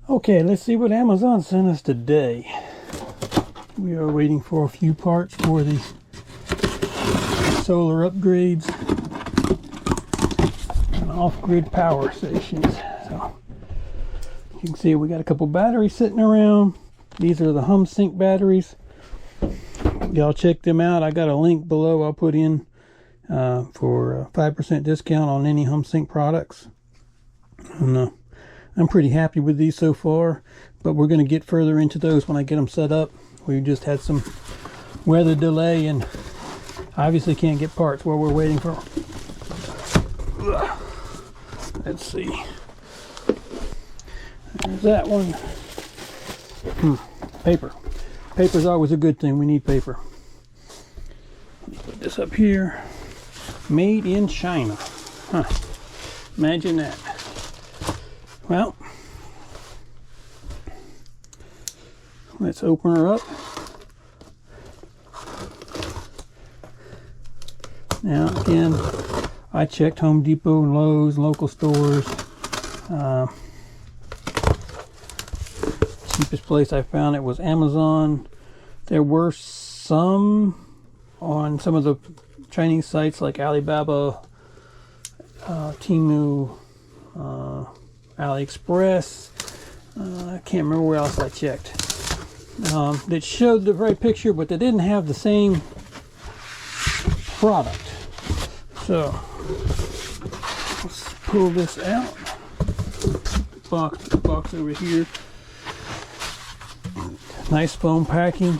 Okay, let's see what Amazon sent us today. We are waiting for a few parts for the solar upgrades and off-grid power stations. So you can see we got a couple batteries sitting around. These are the Humsienk batteries. Y'all check them out. I got a link below I'll put in for a 5% discount on any Humsienk products. And I'm pretty happy with these so far, but we're going to get further into those when I get them set up. We just had some weather delay and obviously can't get parts while we're waiting for. Let's see. There's that one. Paper. Paper's always a good thing. We need paper. Let me put this up here. Made in China. Huh. Imagine that. Well, let's open her up. Now, again, I checked Home Depot and Lowe's, local stores. Cheapest place I found it was Amazon. There were some on some of the Chinese sites like Alibaba, Temu, AliExpress. I can't remember where else I checked. That showed the right picture, but they didn't have the same product. So let's pull this out. Box over here. Nice foam packing.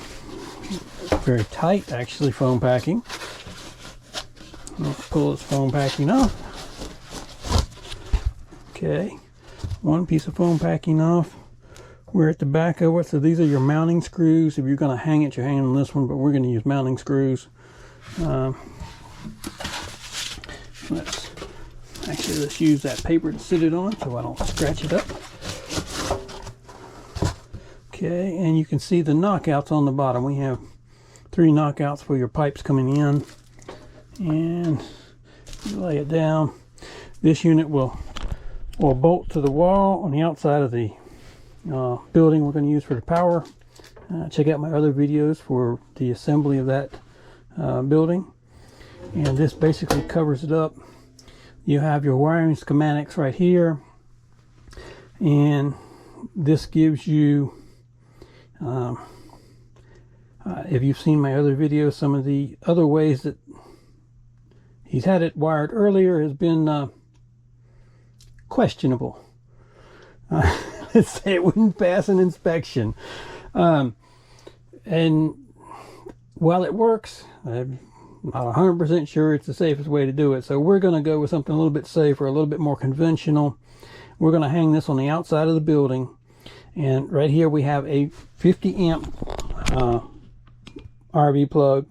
Very tight, actually, foam packing. Let's pull this foam packing off. Okay, one piece of foam packing off. We're at the back of it, so these are your mounting screws. If you're going to hang it, you're hanging on this one, but we're going to use mounting screws. Let's use that paper to sit it on so I don't scratch it up. Okay, and you can see the knockouts on the bottom. We have 3 knockouts for your pipes coming in, and you lay it down. This unit will bolt to the wall on the outside of the building we're going to use for the power. Check out my other videos for the assembly of that building. And this basically covers it up. You have your wiring schematics right here, and this gives you if you've seen my other videos, some of the other ways that he's had it wired earlier has been questionable. Let's say it wouldn't pass an inspection. And while it works, I'm not 100% sure it's the safest way to do it. So we're going to go with something a little bit safer, a little bit more conventional. We're going to hang this on the outside of the building. And right here we have a 50 amp RV plug.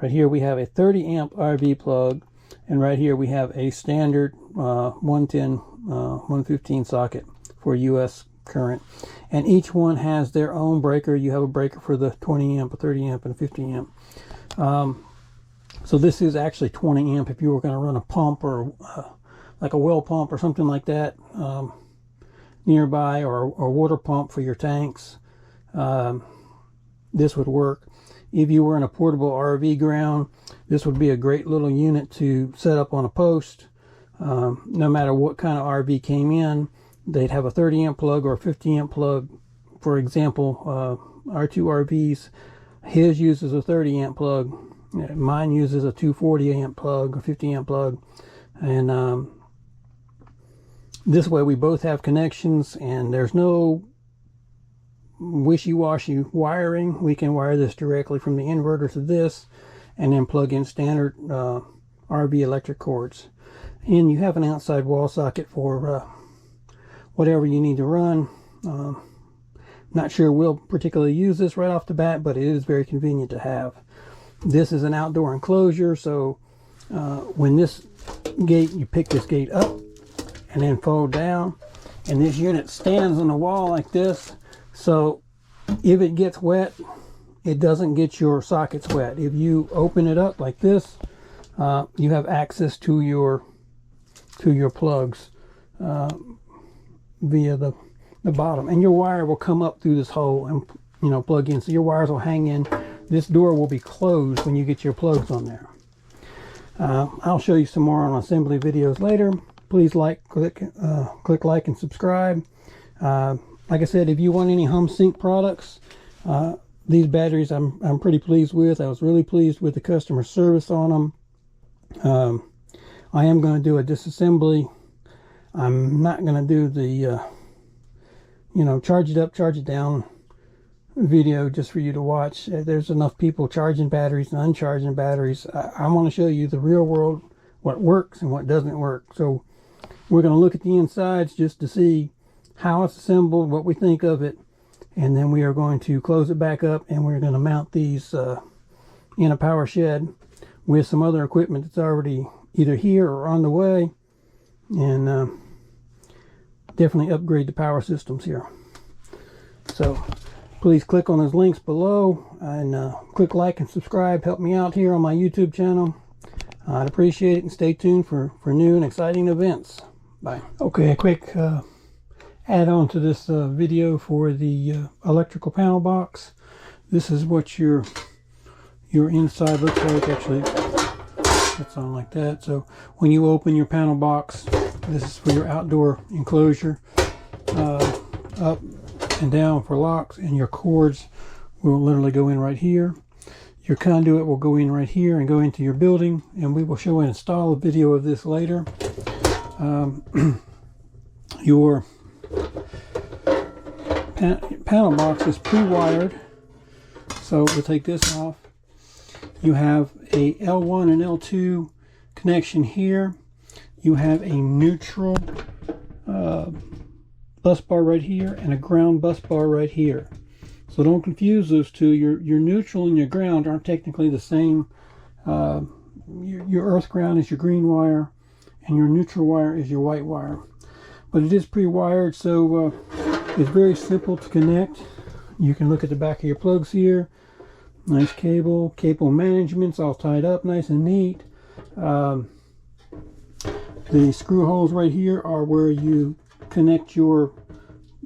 Right here we have a 30 amp RV plug. And right here we have a standard 110, 115 socket for US current. And each one has their own breaker. You have a breaker for the 20 amp, a 30 amp, and a 50 amp. So this is actually 20 amp if you were going to run a pump or like a well pump or something like that nearby, or a water pump for your tanks. This would work. If you were in a portable RV ground, this would be a great little unit to set up on a post. No matter what kind of RV came in, they'd have a 30 amp plug or a 50 amp plug. For example, our 2 RVs, his uses a 30 amp plug. Mine uses a 240 amp plug or 50 amp plug. And this way we both have connections and there's no wishy-washy wiring. We can wire this directly from the inverter to this and then plug in standard RV electric cords. And you have an outside wall socket for whatever you need to run. Not sure we'll particularly use this right off the bat, but it is very convenient to have. This is an outdoor enclosure, so when this gate, you pick this gate up and then fold down, and this unit stands on the wall like this, so if it gets wet, it doesn't get your sockets wet. If you open it up like this, you have access to your plugs via the the bottom, and your wire will come up through this hole and, you know, plug in. So your wires will hang in. This door will be closed when you get your plugs on there. I'll show you some more on assembly videos later. Please click like and subscribe. Like I said, if you want any Humsienk products, these batteries I'm pretty pleased with. I was really pleased with the customer service on them. I am going to do a disassembly. I'm not going to do the you know, charge it up, charge it down video just for you to watch. There's enough people charging batteries and uncharging batteries. I want to show you the real world, what works and what doesn't work. So we're going to look at the insides just to see how it's assembled, what we think of it, and then we are going to close it back up, and we're going to mount these in a power shed with some other equipment that's already either here or on the way, and definitely upgrade the power systems here. So please click on those links below, and click like and subscribe. Help me out here on my YouTube channel. I'd appreciate it, and stay tuned for new and exciting events. Bye. Okay, a quick add on to this video for the electrical panel box. This is what your inside looks like. Actually, it's on like that. So when you open your panel box, this is for your outdoor enclosure. Up and down for locks, and your cords will literally go in right here. Your conduit will go in right here and go into your building, and we will show and install a video of this later. Your panel box is pre-wired, so we'll take this off. You have a L1 and L2 connection here. You have a neutral bus bar right here and a ground bus bar right here. So don't confuse those two. Your neutral and your ground aren't technically the same. Your earth ground is your green wire, and your neutral wire is your white wire. But it is pre-wired, so it's very simple to connect. You can look at the back of your plugs here. Nice cable management's all tied up nice and neat. The screw holes right here are where you connect your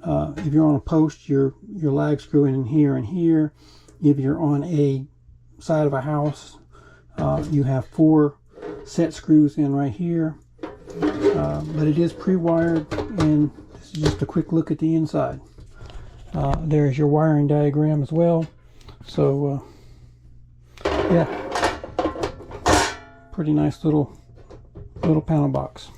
if you're on a post, your lag screw in here and here. If you're on a side of a house, you have 4 set screws in right here. But it is pre-wired, and this is just a quick look at the inside. There's your wiring diagram as well. So yeah, pretty nice little panel box.